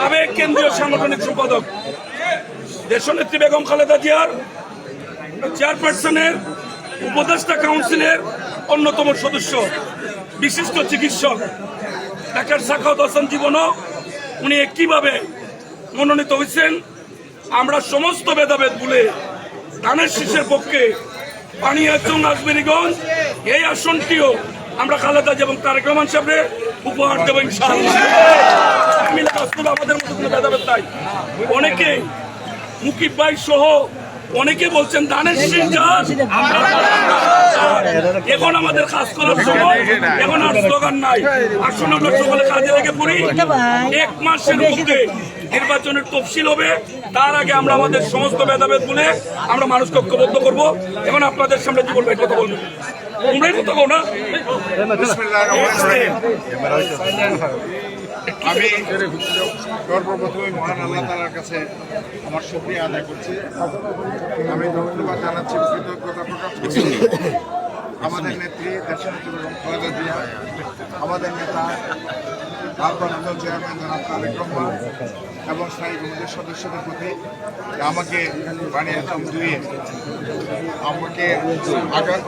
সাবেক কেন্দ্রীয় সাংগঠনিক সম্পাদক দেশনেত্রী বেগম খালেদা জিয়ার চেয়ারপারসনের উপদেষ্টা কাউন্সিলের অন্যতম সদস্য বিশিষ্ট চিকিৎসক ডাক্তার সাখাওয়াত হোসেন জীবনও উনি কিভাবে মনোনীত হয়েছেন। আমরা সমস্ত ভেদাভেদ ভুলে ধানের শীষের পক্ষে পানিয়াচং রাজবাড়ীগঞ্জ এই আসনটিও আমরা খালেদা জিয়া এবং তারেক রহমান সাহেবের উপহার দেব ইনশাআল্লাহ। আমাদের মধ্যে কোনো ভেদাভেদ নাই। অনেকে মুকিব ভাই সহ অনেকে বলছেন ধানের শীষ চাষ, এখন আমাদের কাজ করার সময়, এখন আর স্লোগান নাই। আসুন আমরা সকলে কাজে লেগে পড়ি। 1 মাসের মধ্যে নির্বাচনের তফসিল হবে, তার আগে আমরা আমাদের সমস্ত ভেদাভেদ ভুলে আমরা মানুষকে ঐক্যবদ্ধ করবো। এবং আপনাদের সামনে জীবন ভাই কথা বলবেন, তোমরাই কথা বল না। আমি সর্বপ্রথমে মহান আল্লাহ তাআলার কাছে আমার শুকরিয়া আদায় করছি। আমি ধন্যবাদ জানাচ্ছি, কৃতজ্ঞতা প্রকাশ করছি আমাদের নেত্রী দেশনেত্রী বেগম খালেদা জিয়া, আমাদের নেতা ভারপ্রাপ্ত চেয়ারম্যান জনাব তারেক রহমান এবং স্থায়ী কমিটির সদস্যদের প্রতি আমাকে বানিয়াচং দুইয়ে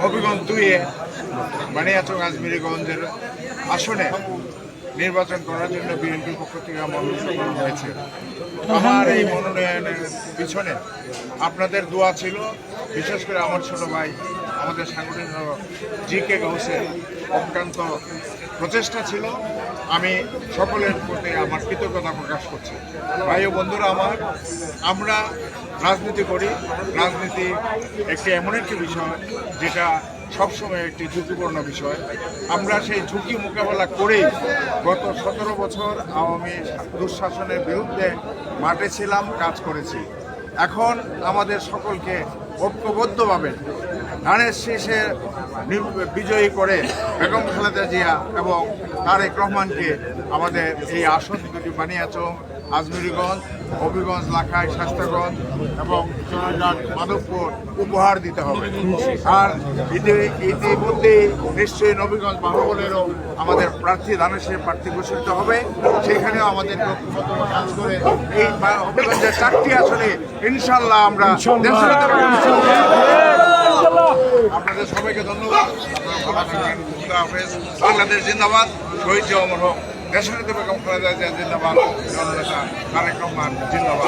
হবিগঞ্জ দুইয়ে বানিয়াচং রাজবাড়ীগঞ্জের আসনে নির্বাচন করার জন্য বিএনপির পক্ষ থেকে মনোনয়ন করা হয়েছে। আমার এই মনোনয়নের পিছনে আপনাদের দোয়া ছিল, বিশেষ করে আমার ছোট ভাই আমাদের সাংগঠনিক জি.কে. গৌসের অক্লান্ত প্রচেষ্টা ছিল। আমি সকলের প্রতি আমার কৃতজ্ঞতা প্রকাশ করছি। ভাই ও বন্ধুরা আমার, আমরা রাজনীতি করি। রাজনীতি এমন একটি বিষয় যেটা সবসময় একটি ঝুঁকিপূর্ণ বিষয়। আমরা সেই ঝুঁকি মোকাবেলা করেই গত 17 বছর আওয়ামী দুঃশাসনের বিরুদ্ধে মাঠে ছিলাম, কাজ করেছি। এখন আমাদের সকলকে ঐক্যবদ্ধভাবে ধানের শীষে বিজয়ী করে বেগম খালেদা জিয়া এবং তারেক রহমানকে আমাদের এই আসন দুটি বানিয়াচং, রাজবাড়ীগঞ্জ, হবিগঞ্জ, লাখাই, শাস্তাগঞ্জ এবং সোনারঘাট, মাধবপুর উপহার দিতে হবে। আর ইতিমধ্যে নিশ্চয়ই নবীগঞ্জ বাহুবলেরও আমাদের প্রার্থী ধানের শীষের প্রার্থী ঘোষিত হবে। সেখানেও আমাদের কাজ করে এই হবিগঞ্জের 4টি আসনে ইনশাল্লাহ আমরা আপনাদের সবাইকে ধন্যবাদ। আপনারা ভালো থাকবেন। খুদা হাফেজ। বাংলাদেশ জিন্দাবাদ। শহীদ জিয়া অমর হোক। দেশনেত্রী বেগম খালেদা জিয়া জিন্দাবাদ। জননেতা তারেক রহমান জিন্দাবাদ।